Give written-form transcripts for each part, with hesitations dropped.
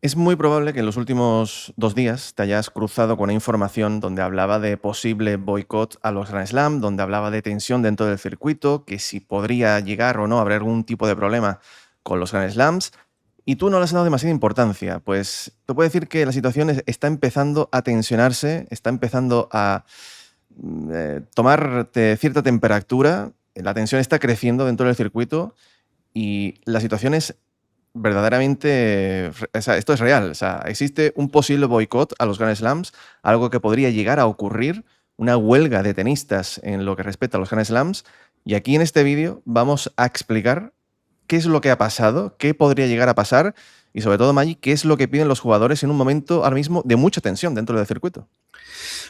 Es muy probable que en los últimos 2 días te hayas cruzado con una información donde hablaba de posible boicot a los Grand Slam, donde hablaba de tensión dentro del circuito, que si podría llegar o no a haber algún tipo de problema con los Grand Slams, y tú no le has dado demasiada importancia. Pues te puedo decir que la situación está empezando a tensionarse, está empezando a tomar cierta temperatura, la tensión está creciendo dentro del circuito y la situación es verdaderamente, o sea, esto es real. O sea, existe un posible boicot a los Grand Slams, algo que podría llegar a ocurrir, una huelga de tenistas en lo que respecta a los Grand Slams. Y aquí en este vídeo vamos a explicar qué es lo que ha pasado, qué podría llegar a pasar y sobre todo, Maggi, qué es lo que piden los jugadores en un momento ahora mismo de mucha tensión dentro del circuito.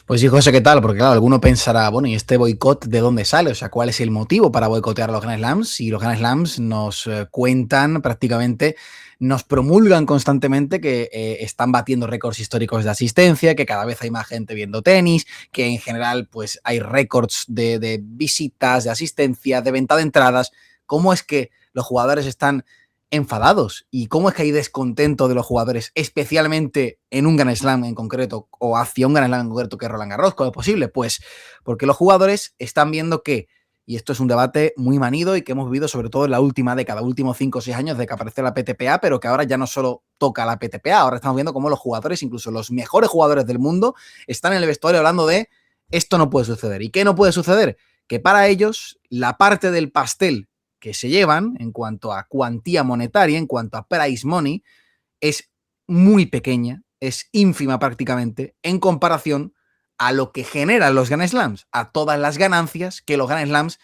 Pues sí, José, ¿qué tal? Porque claro, alguno pensará, bueno, ¿y este boicot de dónde sale? O sea, ¿cuál es el motivo para boicotear a los Grand Slams? Y los Grand Slams nos cuentan prácticamente, nos promulgan constantemente que están batiendo récords históricos de asistencia, que cada vez hay más gente viendo tenis, que en general pues hay récords de visitas, de asistencia, de venta de entradas. ¿Cómo es que los jugadores están enfadados? ¿Y cómo es que hay descontento de los jugadores, especialmente en un Grand Slam en concreto o hacia un Grand Slam en concreto que es Roland Garros? ¿Cómo es posible? Pues porque los jugadores están viendo que, y esto es un debate muy manido y que hemos vivido sobre todo en la última década, últimos 5 o 6 años de que apareció la PTPA, pero que ahora ya no solo toca la PTPA, ahora estamos viendo cómo los jugadores, incluso los mejores jugadores del mundo, están en el vestuario hablando de esto no puede suceder. ¿Y qué no puede suceder? Que para ellos la parte del pastel que se llevan en cuanto a cuantía monetaria, en cuanto a price money, es muy pequeña, es ínfima prácticamente en comparación a lo que generan los Grand Slams, a todas las ganancias que los Grand Slams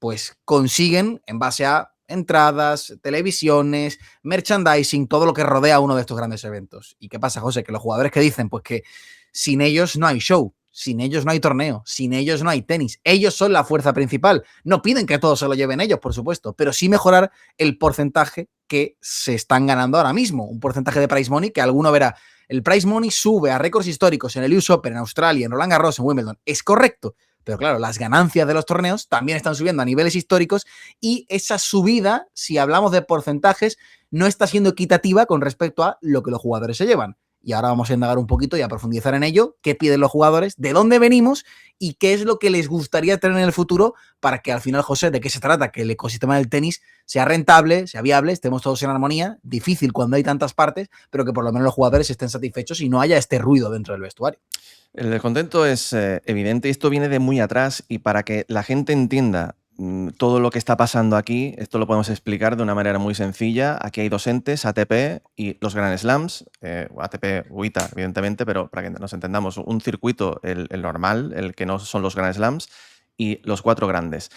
pues consiguen en base a entradas, televisiones, merchandising, todo lo que rodea a uno de estos grandes eventos. ¿Y qué pasa, José? Que los jugadores que dicen pues que sin ellos no hay show, sin ellos no hay torneo, sin ellos no hay tenis. Ellos son la fuerza principal. No piden que todo se lo lleven ellos, por supuesto, pero sí mejorar el porcentaje que se están ganando ahora mismo. Un porcentaje de prize money que alguno verá. El prize money sube a récords históricos en el US Open, en Australia, en Roland Garros, en Wimbledon. Es correcto. Pero claro, las ganancias de los torneos también están subiendo a niveles históricos y esa subida, si hablamos de porcentajes, no está siendo equitativa con respecto a lo que los jugadores se llevan. Y ahora vamos a indagar un poquito y a profundizar en ello, qué piden los jugadores, de dónde venimos y qué es lo que les gustaría tener en el futuro para que al final, José, ¿de qué se trata? Que el ecosistema del tenis sea rentable, sea viable, estemos todos en armonía, difícil cuando hay tantas partes, pero que por lo menos los jugadores estén satisfechos y no haya este ruido dentro del vestuario. El descontento es evidente, esto viene de muy atrás y para que la gente entienda todo lo que está pasando aquí, esto lo podemos explicar de una manera muy sencilla. Aquí hay dos entes, ATP y los Grand Slams, ATP UITA, evidentemente, pero para que nos entendamos, un circuito, el normal, el que no son los Grand Slams, y los cuatro grandes.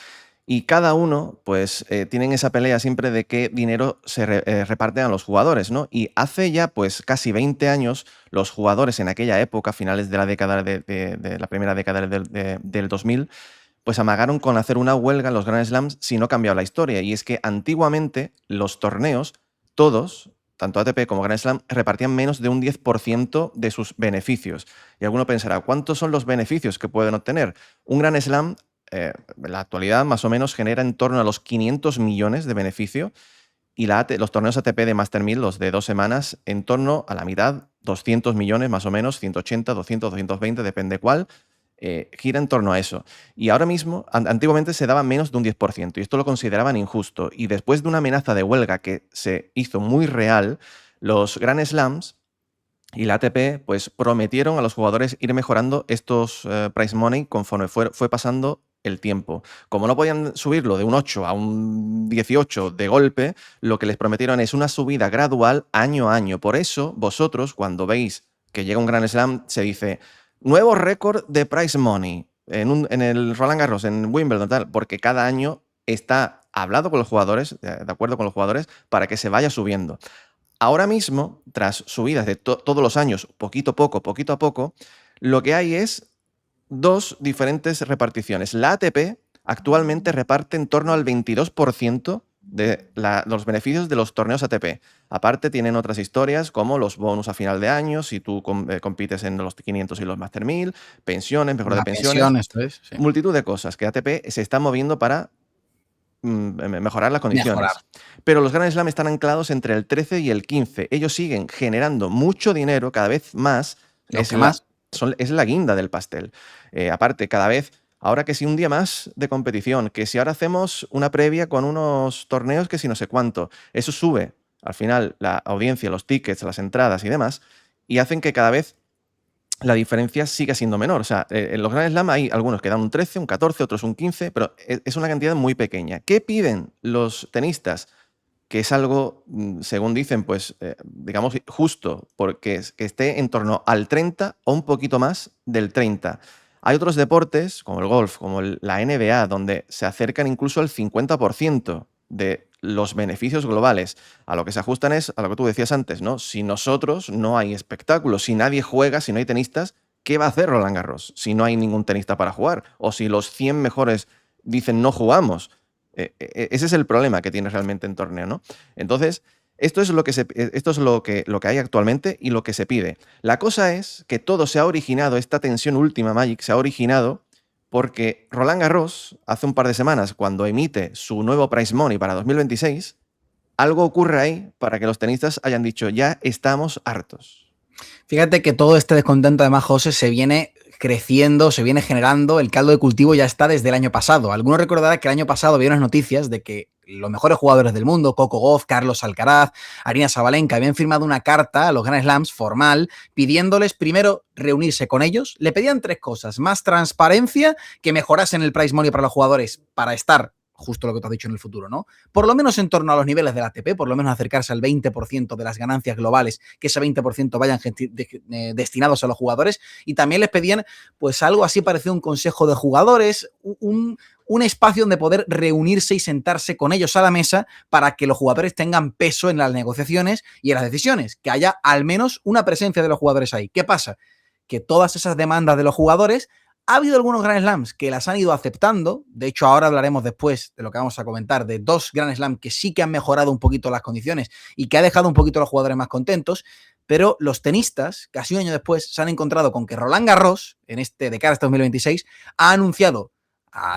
Y cada uno, pues, tienen esa pelea siempre de qué dinero se reparten a los jugadores, ¿no? Y hace ya, pues, casi 20 años, los jugadores en aquella época, finales de la década de la primera década del 2000, pues amagaron con hacer una huelga en los Grand Slams si no cambiaba la historia. Y es que antiguamente los torneos, todos, tanto ATP como Grand Slam, repartían menos de un 10% de sus beneficios. Y alguno pensará, ¿cuántos son los beneficios que pueden obtener? Un Grand Slam, en la actualidad, más o menos genera en torno a los 500 millones de beneficio y los torneos ATP de Master 1000, los de 2 semanas, en torno a la mitad, 200 millones más o menos, 180, 200, 220, depende cuál, gira en torno a eso. Y ahora mismo, antiguamente se daba menos de un 10%, y esto lo consideraban injusto. Y después de una amenaza de huelga que se hizo muy real, los Grand Slams y la ATP pues, prometieron a los jugadores ir mejorando estos prize money conforme fue pasando el tiempo. Como no podían subirlo de un 8 a un 18 de golpe, lo que les prometieron es una subida gradual año a año. Por eso, vosotros, cuando veis que llega un Grand Slam, se dice nuevo récord de prize money en el Roland Garros, en Wimbledon, tal, porque cada año está hablado con los jugadores, de acuerdo con los jugadores, para que se vaya subiendo. Ahora mismo, tras subidas de todos los años, poquito a poco, lo que hay es dos diferentes reparticiones. La ATP actualmente reparte en torno al 22% de los beneficios de los torneos ATP. Aparte tienen otras historias como los bonus a final de año, si tú compites en los 500 y los Master 1000, pensiones, mejora de La pensiones, pensión, esto es, sí. multitud de cosas que ATP se está moviendo para mejorar las condiciones. Mejorar. Pero los Grand Slam están anclados entre el 13 y el 15. Ellos siguen generando mucho dinero, cada vez más. Es la guinda del pastel. Aparte, cada vez, ahora que si un día más de competición, que si ahora hacemos una previa con unos torneos que si no sé cuánto, eso sube al final la audiencia, los tickets, las entradas y demás, y hacen que cada vez la diferencia siga siendo menor. O sea, en los Grand Slam hay algunos que dan un 13, un 14, otros un 15, pero es una cantidad muy pequeña. ¿Qué piden los tenistas? Que es algo, según dicen, pues, digamos, justo, porque que esté en torno al 30 o un poquito más del 30. Hay otros deportes, como el golf, como la NBA, donde se acercan incluso al 50% de los beneficios globales. A lo que se ajustan es a lo que tú decías antes, ¿no? Si nosotros no hay espectáculo, si nadie juega, si no hay tenistas, ¿qué va a hacer Roland Garros si no hay ningún tenista para jugar? O si los 100 mejores dicen no jugamos. Ese es el problema que tienes realmente en torneo, ¿no? Entonces, esto es lo que hay actualmente y lo que se pide. La cosa es que todo se ha originado, esta tensión última, Magic, se ha originado porque Roland Garros, hace un par de semanas, cuando emite su nuevo prize money para 2026, algo ocurre ahí para que los tenistas hayan dicho, ya estamos hartos. Fíjate que todo este descontento, además, José, se viene creciendo, se viene generando, el caldo de cultivo ya está desde el año pasado. Algunos recordarán que el año pasado había unas noticias de que los mejores jugadores del mundo, Coco Gauff, Carlos Alcaraz, Aryna Sabalenka, habían firmado una carta a los Grand Slams formal pidiéndoles primero reunirse con ellos. Le pedían tres cosas: más transparencia, que mejorasen el prize money para los jugadores para estar justo lo que te has dicho en el futuro, ¿no? Por lo menos en torno a los niveles del ATP, por lo menos acercarse al 20% de las ganancias globales, que ese 20% vayan destinados a los jugadores, y también les pedían pues algo así parecido a un consejo de jugadores, un espacio donde poder reunirse y sentarse con ellos a la mesa para que los jugadores tengan peso en las negociaciones y en las decisiones, que haya al menos una presencia de los jugadores ahí. ¿Qué pasa? Que todas esas demandas de los jugadores, ha habido algunos Grand Slams que las han ido aceptando. De hecho, ahora hablaremos después de lo que vamos a comentar, de dos Grand Slams que sí que han mejorado un poquito las condiciones y que ha dejado un poquito a los jugadores más contentos, pero los tenistas, casi un año después, se han encontrado con que Roland Garros, de cara a este 2026, ha anunciado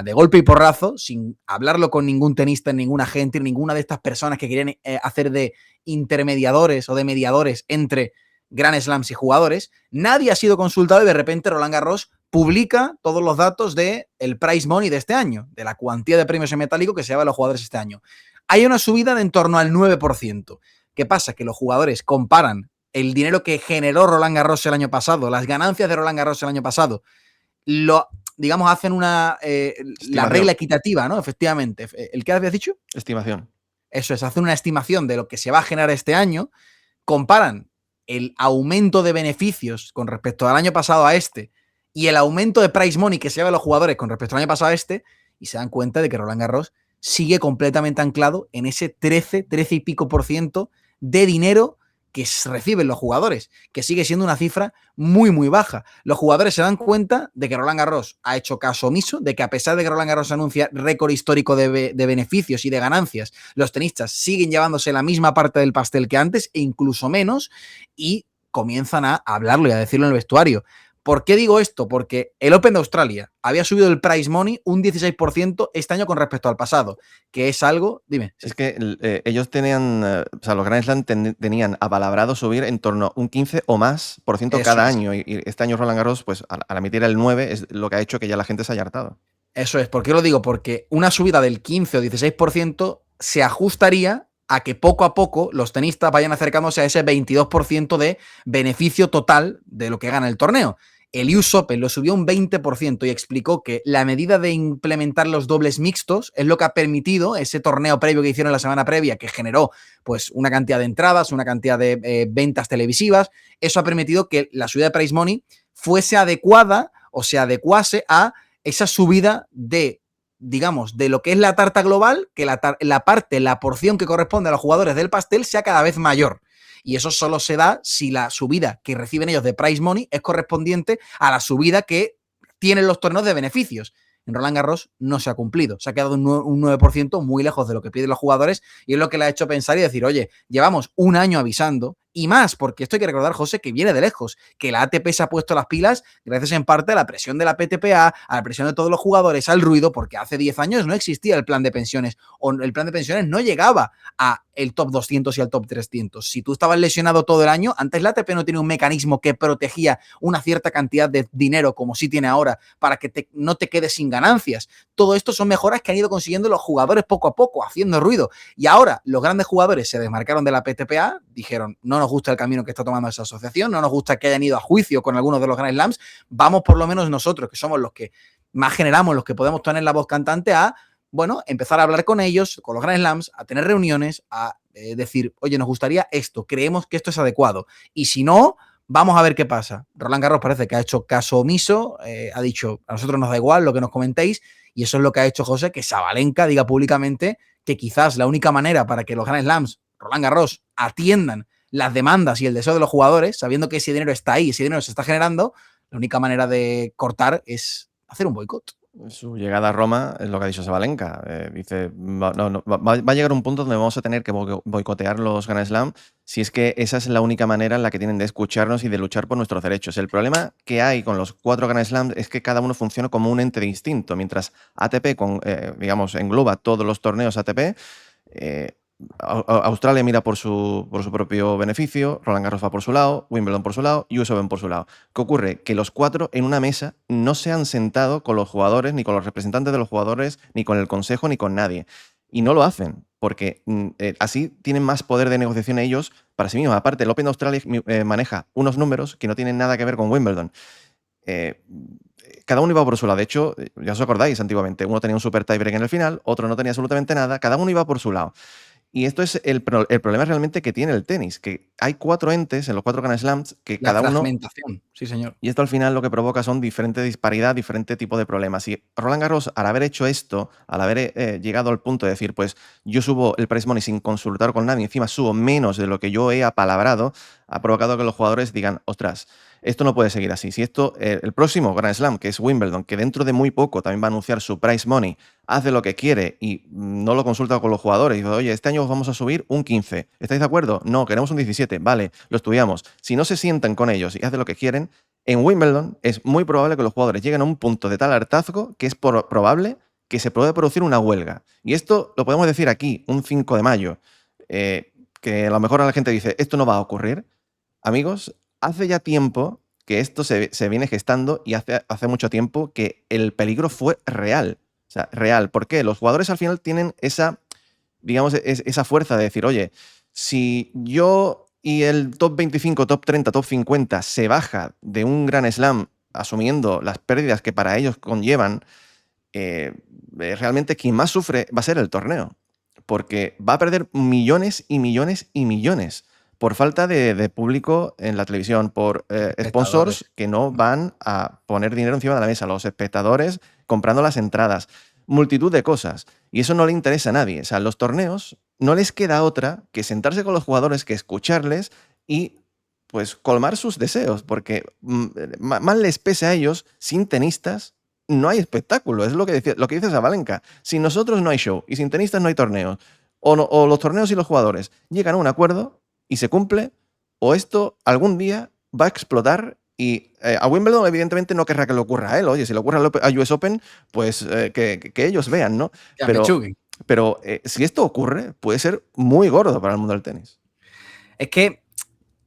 de golpe y porrazo, sin hablarlo con ningún tenista, ningún agente, ninguna de estas personas que querían hacer de intermediadores o de mediadores entre Grand Slams y jugadores, nadie ha sido consultado y de repente Roland Garros publica todos los datos del prize money de este año, de la cuantía de premios en metálico que se llevan los jugadores este año. Hay una subida de en torno al 9%. ¿Qué pasa? Que los jugadores comparan el dinero que generó Roland Garros el año pasado, las ganancias de Roland Garros el año pasado, digamos, hacen la regla equitativa, ¿no? Efectivamente. ¿El qué habías dicho? Estimación. Eso es, hacen una estimación de lo que se va a generar este año, comparan el aumento de beneficios con respecto al año pasado a este y el aumento de prize money que se llevan los jugadores con respecto al año pasado a este, y se dan cuenta de que Roland Garros sigue completamente anclado en ese 13 y pico % de dinero que reciben los jugadores, que sigue siendo una cifra muy, muy baja. Los jugadores se dan cuenta de que Roland Garros ha hecho caso omiso, de que a pesar de que Roland Garros anuncia récord histórico de beneficios y de ganancias, los tenistas siguen llevándose la misma parte del pastel que antes e incluso menos, y comienzan a hablarlo y a decirlo en el vestuario. ¿Por qué digo esto? Porque el Open de Australia había subido el prize money un 16% este año con respecto al pasado, que es algo... Dime. Es que ellos tenían, o sea, los Grand Slam tenían apalabrado subir en torno a un 15 o más por ciento cada año, y este año Roland Garros, pues al emitir el 9, es lo que ha hecho que ya la gente se haya hartado. Eso es. ¿Por qué lo digo? Porque una subida del 15 o 16% se ajustaría a que poco a poco los tenistas vayan acercándose a ese 22% de beneficio total de lo que gana el torneo. El US Open lo subió un 20% y explicó que la medida de implementar los dobles mixtos es lo que ha permitido ese torneo previo que hicieron la semana previa, que generó pues una cantidad de entradas, una cantidad de ventas televisivas. Eso ha permitido que la subida de prize money fuese adecuada o se adecuase a esa subida de, digamos, de lo que es la tarta global, que la porción que corresponde a los jugadores del pastel sea cada vez mayor. Y eso solo se da si la subida que reciben ellos de prize money es correspondiente a la subida que tienen los torneos de beneficios. En Roland Garros no se ha cumplido. Se ha quedado un 9% muy lejos de lo que piden los jugadores, y es lo que le ha hecho pensar y decir, oye, llevamos un año avisando Y más, porque esto hay que recordar, José, que viene de lejos, que la ATP se ha puesto las pilas gracias en parte a la presión de la PTPA, a la presión de todos los jugadores, al ruido, porque hace 10 años no existía el plan de pensiones, o el plan de pensiones no llegaba a el top 200 y al top 300. Si tú estabas lesionado todo el año, antes la ATP no tenía un mecanismo que protegía una cierta cantidad de dinero, como sí tiene ahora, para que no te quedes sin ganancias. Todo esto son mejoras que han ido consiguiendo los jugadores poco a poco, haciendo ruido. Y ahora los grandes jugadores se desmarcaron de la PTPA, dijeron, no nos gusta el camino que está tomando esa asociación, no nos gusta que hayan ido a juicio con algunos de los Grand Slams, vamos por lo menos nosotros, que somos los que más generamos, los que podemos tener la voz cantante, a, bueno, empezar a hablar con ellos, con los Grand Slams, a tener reuniones, a decir, oye, nos gustaría esto, creemos que esto es adecuado. Y si no, vamos a ver qué pasa. Roland Garros parece que ha hecho caso omiso, ha dicho, a nosotros nos da igual lo que nos comentéis, y eso es lo que ha hecho José, que Sabalenka diga públicamente que quizás la única manera para que los Grand Slams, Roland Garros, atiendan las demandas y el deseo de los jugadores, sabiendo que ese dinero está ahí, ese dinero se está generando, la única manera de cortar es hacer un boicot. Su llegada a Roma es lo que ha dicho Sabalenka. Dice, va a llegar un punto donde vamos a tener que boicotear los Grand Slam si es que esa es la única manera en la que tienen de escucharnos y de luchar por nuestros derechos. El problema que hay con los 4 Grand Slams es que cada uno funciona como un ente distinto. Mientras ATP, digamos, engloba todos los torneos ATP, Australia mira por su propio beneficio, Roland Garros va por su lado, Wimbledon por su lado, US Open por su lado. ¿Qué ocurre? Que los 4 en una mesa no se han sentado con los jugadores, ni con los representantes de los jugadores, ni con el consejo, ni con nadie. Y no lo hacen, porque así tienen más poder de negociación ellos para sí mismos. Aparte, el Open de Australia maneja unos números que no tienen nada que ver con Wimbledon. Cada uno iba por su lado. De hecho, ya os acordáis, antiguamente, uno tenía un super tiebreak en el final, otro no tenía absolutamente nada, cada uno iba por su lado. Y esto es el problema realmente que tiene el tenis, que hay 4 entes en los 4 Grand Slams que la cada uno... fragmentación, sí señor. Y esto al final lo que provoca son diferente disparidad, diferente tipo de problemas. Y Roland Garros, al haber hecho esto, al haber llegado al punto de decir, pues yo subo el prize money sin consultar con nadie, encima subo menos de lo que yo he apalabrado, ha provocado que los jugadores digan, ostras, esto no puede seguir así. Si esto, el próximo Grand Slam, que es Wimbledon, que dentro de muy poco también va a anunciar su prize money, hace lo que quiere y no lo consulta con los jugadores, y dice, oye, este año os vamos a subir un 15. ¿Estáis de acuerdo? No, queremos un 17. Vale, lo estudiamos. Si no se sientan con ellos y hacen lo que quieren, en Wimbledon es muy probable que los jugadores lleguen a un punto de tal hartazgo que es probable que se puede producir una huelga. Y esto lo podemos decir aquí, un 5 de mayo, que a lo mejor a la gente dice, esto no va a ocurrir. Amigos, hace ya tiempo que esto se viene gestando y hace mucho tiempo que el peligro fue real. O sea, real. ¿Por qué? Los jugadores al final tienen esa, digamos, esa fuerza de decir, oye, si yo y el top 25, top 30, top 50 se baja de un Grand Slam asumiendo las pérdidas que para ellos conllevan, realmente quien más sufre va a ser el torneo. Porque va a perder millones y millones y millones por falta de público en la televisión, por sponsors que no van a poner dinero encima de la mesa, los espectadores comprando las entradas, multitud de cosas. Y eso no le interesa a nadie. O sea, los torneos no les queda otra que sentarse con los jugadores, que escucharles y pues colmar sus deseos, porque más les pese a ellos, sin tenistas no hay espectáculo. Es lo que dice Sabalenka. Sin nosotros no hay show y sin tenistas no hay torneos. O los torneos y los jugadores llegan a un acuerdo y se cumple, o esto algún día va a explotar y a Wimbledon evidentemente no querrá que le ocurra a él. Oye, si le ocurre a US Open, pues que ellos vean, ¿no? Pero si esto ocurre, puede ser muy gordo para el mundo del tenis. Es que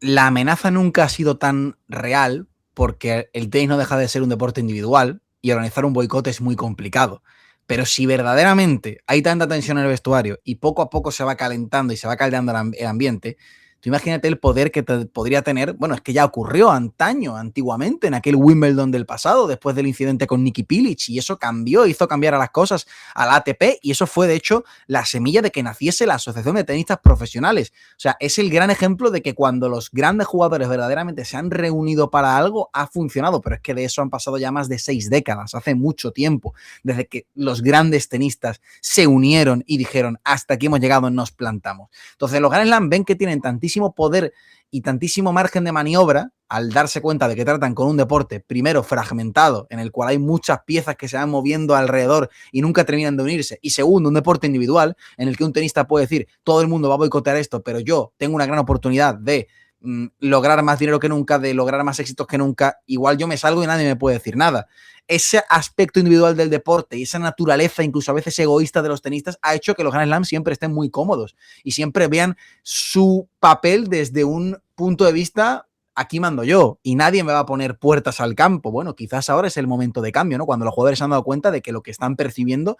la amenaza nunca ha sido tan real porque el tenis no deja de ser un deporte individual y organizar un boicot es muy complicado. Pero si verdaderamente hay tanta tensión en el vestuario y poco a poco se va calentando y se va caldeando el ambiente, tú imagínate el poder que podría tener, bueno, es que ya ocurrió antiguamente, en aquel Wimbledon del pasado, después del incidente con Niki Pilic, y eso cambió, hizo cambiar a las cosas a la ATP, y eso fue, de hecho, la semilla de que naciese la Asociación de Tenistas Profesionales. O sea, es el gran ejemplo de que cuando los grandes jugadores verdaderamente se han reunido para algo, ha funcionado, pero es que de eso han pasado ya más de 6 décadas, hace mucho tiempo, desde que los grandes tenistas se unieron y dijeron, hasta aquí hemos llegado, nos plantamos. Entonces, los Grand Slam ven que tienen tantísimo poder y tantísimo margen de maniobra al darse cuenta de que tratan con un deporte, primero, fragmentado, en el cual hay muchas piezas que se van moviendo alrededor y nunca terminan de unirse, y segundo, un deporte individual en el que un tenista puede decir, todo el mundo va a boicotear esto, pero yo tengo una gran oportunidad de lograr más dinero que nunca, de lograr más éxitos que nunca, igual yo me salgo y nadie me puede decir nada. Ese aspecto individual del deporte y esa naturaleza, incluso a veces egoísta de los tenistas, ha hecho que los Grand Slam siempre estén muy cómodos y siempre vean su papel desde un punto de vista: aquí mando yo y nadie me va a poner puertas al campo. Bueno, quizás ahora es el momento de cambio, ¿no? Cuando los jugadores se han dado cuenta de que lo que están percibiendo,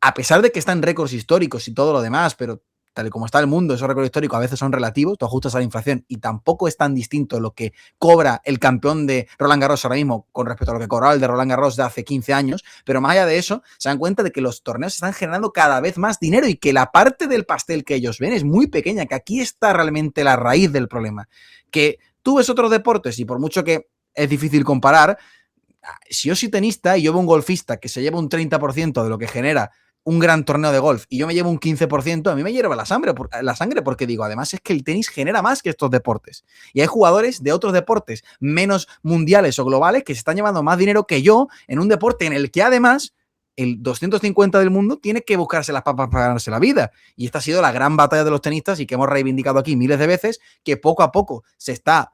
a pesar de que están récords históricos y todo lo demás, pero tal y como está el mundo, esos récords históricos a veces son relativos, tú ajustas a la inflación y tampoco es tan distinto lo que cobra el campeón de Roland Garros ahora mismo con respecto a lo que cobraba el de Roland Garros de hace 15 años, pero más allá de eso, se dan cuenta de que los torneos están generando cada vez más dinero y que la parte del pastel que ellos ven es muy pequeña, que aquí está realmente la raíz del problema. Que tú ves otros deportes y por mucho que es difícil comparar, si yo soy tenista y yo veo un golfista que se lleva un 30% de lo que genera un gran torneo de golf y yo me llevo un 15%, a mí me hierve la sangre porque digo, además es que el tenis genera más que estos deportes. Y hay jugadores de otros deportes menos mundiales o globales que se están llevando más dinero que yo en un deporte en el que además el 250 del mundo tiene que buscarse las papas para ganarse la vida. Y esta ha sido la gran batalla de los tenistas y que hemos reivindicado aquí miles de veces, que poco a poco se están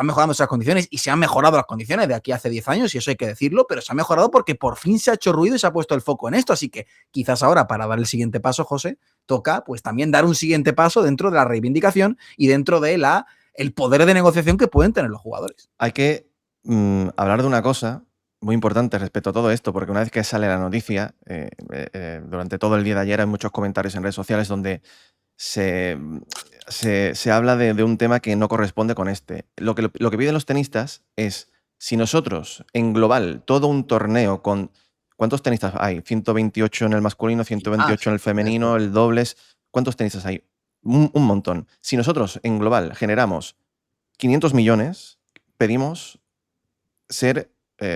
mejorando esas condiciones y se han mejorado las condiciones de aquí hace 10 años, y eso hay que decirlo, pero se ha mejorado porque por fin se ha hecho ruido y se ha puesto el foco en esto. Así que quizás ahora, para dar el siguiente paso, José, toca pues también dar un siguiente paso dentro de la reivindicación y dentro de el poder de negociación que pueden tener los jugadores. Hay que hablar de una cosa muy importante respecto a todo esto, porque una vez que sale la noticia, durante todo el día de ayer hay muchos comentarios en redes sociales donde se habla de un tema que no corresponde con este. Lo que piden los tenistas es, si nosotros, en global, todo un torneo con... ¿Cuántos tenistas hay? 128 en el masculino, 128 en el femenino, el dobles. ¿Cuántos tenistas hay? Un montón. Si nosotros, en global, generamos 500 millones, pedimos ser,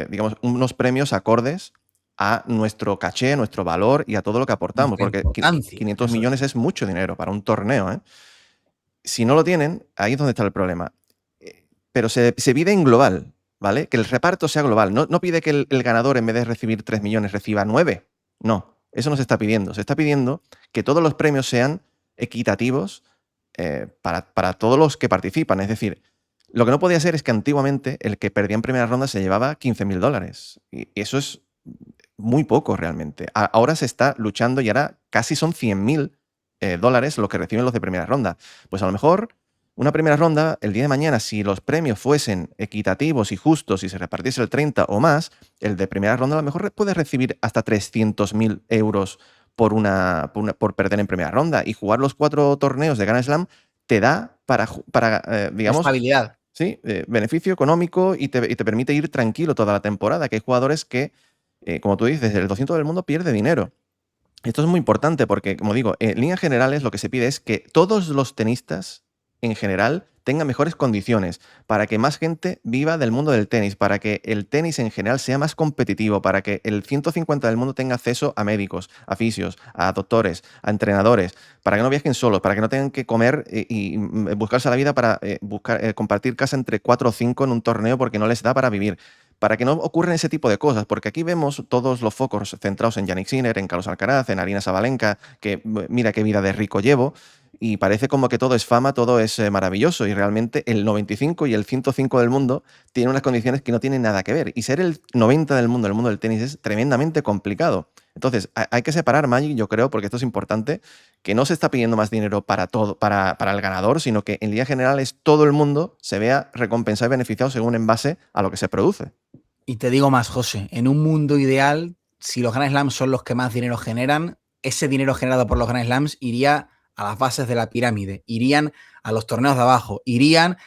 digamos, unos premios acordes a nuestro caché, nuestro valor y a todo lo que aportamos, porque 500 millones es mucho dinero para un torneo, ¿eh? Si no lo tienen, ahí es donde está el problema. Pero se pide en global, ¿vale? Que el reparto sea global. No pide que el ganador, en vez de recibir 3 millones, reciba 9. No, eso no se está pidiendo. Se está pidiendo que todos los premios sean equitativos para todos los que participan. Es decir, lo que no podía ser es que antiguamente el que perdía en primera ronda se llevaba $15.000. Y eso es muy poco realmente. Ahora se está luchando y ahora casi son $100.000 lo que reciben los de primera ronda. Pues a lo mejor una primera ronda, el día de mañana, si los premios fuesen equitativos y justos y se repartiese el 30 o más, el de primera ronda a lo mejor puede recibir hasta 300.000 euros por perder en primera ronda. Y jugar los 4 torneos de Grand Slam te da para digamos... Estabilidad. Sí, beneficio económico y te permite ir tranquilo toda la temporada, que hay jugadores que, como tú dices, el 200 del mundo pierde dinero. Esto es muy importante porque, como digo, en líneas generales lo que se pide es que todos los tenistas en general tengan mejores condiciones, para que más gente viva del mundo del tenis, para que el tenis en general sea más competitivo, para que el 150 del mundo tenga acceso a médicos, a fisios, a doctores, a entrenadores, para que no viajen solos, para que no tengan que comer y buscarse la vida para compartir casa entre 4 o 5 en un torneo porque no les da para vivir. Para que no ocurran ese tipo de cosas, porque aquí vemos todos los focos centrados en Jannik Sinner, en Carlos Alcaraz, en Aryna Sabalenka, que mira qué vida de rico llevo, y parece como que todo es fama, todo es maravilloso, y realmente el 95 y el 105 del mundo tienen unas condiciones que no tienen nada que ver, y ser el 90 del mundo del tenis es tremendamente complicado. Entonces, hay que separar, Magic, yo creo, porque esto es importante, que no se está pidiendo más dinero para el ganador, sino que en líneas generales todo el mundo se vea recompensado y beneficiado según en base a lo que se produce. Y te digo más, José, en un mundo ideal, si los Grand Slams son los que más dinero generan, ese dinero generado por los Grand Slams iría a las bases de la pirámide, irían a los torneos de abajo, irían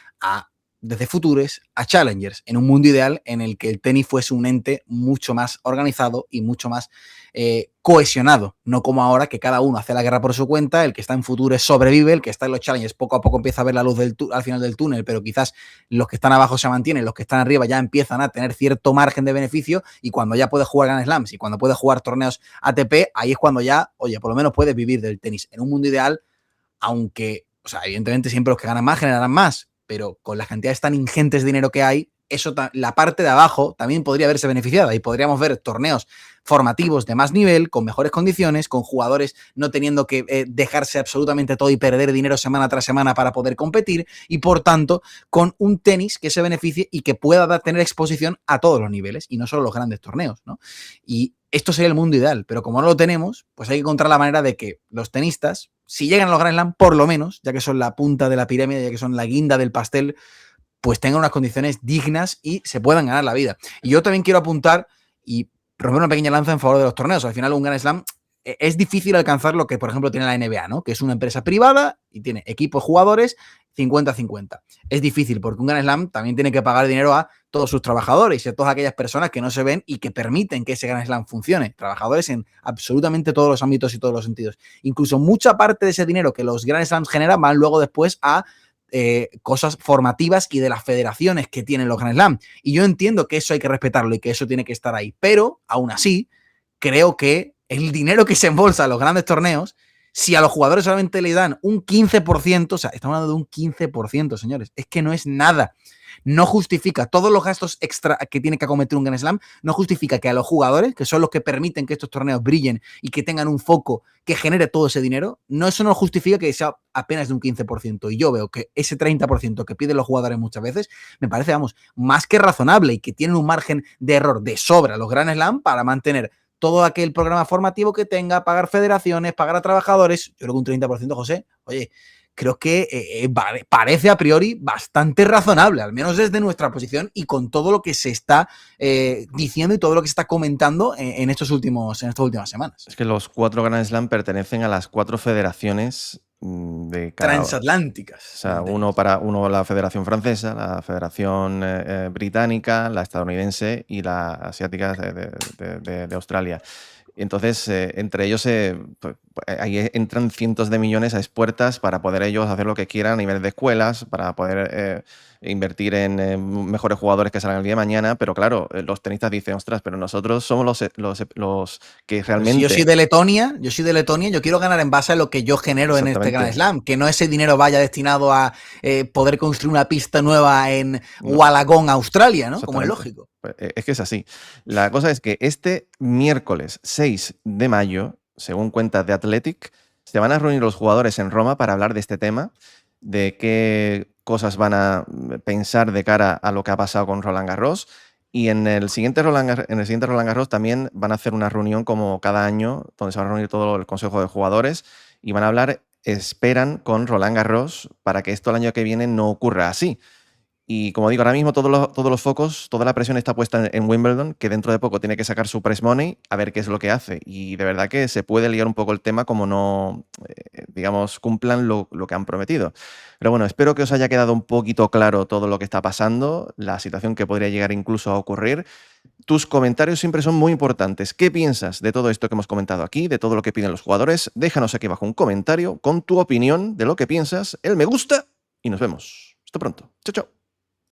desde Futures a Challengers, en un mundo ideal en el que el tenis fuese un ente mucho más organizado y mucho más cohesionado, no como ahora que cada uno hace la guerra por su cuenta, el que está en Futures sobrevive, el que está en los Challengers poco a poco empieza a ver la luz al final del túnel, pero quizás los que están abajo se mantienen, los que están arriba ya empiezan a tener cierto margen de beneficio, y cuando ya puedes jugar Grand Slams y cuando puedes jugar torneos ATP, ahí es cuando ya, oye, por lo menos puedes vivir del tenis. En un mundo ideal, aunque, o sea, evidentemente siempre los que ganan más generarán más, pero con las cantidades tan ingentes de dinero que hay, eso la parte de abajo también podría verse beneficiada y podríamos ver torneos formativos de más nivel, con mejores condiciones, con jugadores no teniendo que dejarse absolutamente todo y perder dinero semana tras semana para poder competir y por tanto con un tenis que se beneficie y que pueda tener exposición a todos los niveles y no solo los grandes torneos, ¿no? Y esto sería el mundo ideal, pero como no lo tenemos, pues hay que encontrar la manera de que los tenistas, si llegan a los Grand Slam, por lo menos, ya que son la punta de la pirámide, ya que son la guinda del pastel, pues tengan unas condiciones dignas y se puedan ganar la vida. Y yo también quiero apuntar y romper una pequeña lanza en favor de los torneos. Al final, un Grand Slam es difícil alcanzar lo que, por ejemplo, tiene la NBA, ¿no? Que es una empresa privada y tiene equipos jugadores 50-50. Es difícil porque un Grand Slam también tiene que pagar dinero a todos sus trabajadores y a todas aquellas personas que no se ven y que permiten que ese Grand Slam funcione. Trabajadores en absolutamente todos los ámbitos y todos los sentidos. Incluso mucha parte de ese dinero que los Grand Slams generan van luego después a cosas formativas y de las federaciones que tienen los Grand Slam. Y yo entiendo que eso hay que respetarlo y que eso tiene que estar ahí. Pero, aún así, creo que el dinero que se embolsa a los grandes torneos, si a los jugadores solamente le dan un 15%, o sea, estamos hablando de un 15%, señores, es que no es nada. No justifica todos los gastos extra que tiene que acometer un Grand Slam, no justifica que a los jugadores, que son los que permiten que estos torneos brillen y que tengan un foco que genere todo ese dinero, eso no justifica que sea apenas de un 15%. Y yo veo que ese 30% que piden los jugadores muchas veces, me parece, vamos, más que razonable y que tienen un margen de error de sobra los Grand Slam para mantener todo aquel programa formativo que tenga, pagar federaciones, pagar a trabajadores. Yo creo que un 30%, José, oye, creo que parece a priori bastante razonable, al menos desde nuestra posición y con todo lo que se está diciendo y todo lo que se está comentando en estas últimas semanas. Es que los 4 Grand Slam pertenecen a las 4 federaciones de cada... transatlánticas. O sea, uno la Federación Francesa, la Federación Británica, la estadounidense y la asiática de Australia. Entonces, entre ellos pues, ahí entran cientos de millones a expuertas para poder ellos hacer lo que quieran a nivel de escuelas, para poder invertir en mejores jugadores que salgan el día de mañana. Pero claro, los tenistas dicen, ostras, pero nosotros somos los que realmente... Si yo soy de Letonia, yo quiero ganar en base a lo que yo genero en este Grand Slam, que no ese dinero vaya destinado a poder construir una pista nueva en Wollongong, Australia, ¿no? Como es lógico. Es que es así. La cosa es que este miércoles 6 de mayo, según cuenta The Athletic, se van a reunir los jugadores en Roma para hablar de este tema, de qué cosas van a pensar de cara a lo que ha pasado con Roland Garros. Y en el siguiente Roland Garros también van a hacer una reunión como cada año, donde se va a reunir todo el consejo de jugadores y van a hablar, esperan, con Roland Garros para que esto el año que viene no ocurra así. Y como digo, ahora mismo todos los focos, toda la presión está puesta en Wimbledon, que dentro de poco tiene que sacar su prize money a ver qué es lo que hace. Y de verdad que se puede liar un poco el tema como no, digamos, cumplan lo que han prometido. Pero bueno, espero que os haya quedado un poquito claro todo lo que está pasando, la situación que podría llegar incluso a ocurrir. Tus comentarios siempre son muy importantes. ¿Qué piensas de todo esto que hemos comentado aquí, de todo lo que piden los jugadores? Déjanos aquí abajo un comentario con tu opinión de lo que piensas, el me gusta y nos vemos. Hasta pronto. Chao, chao.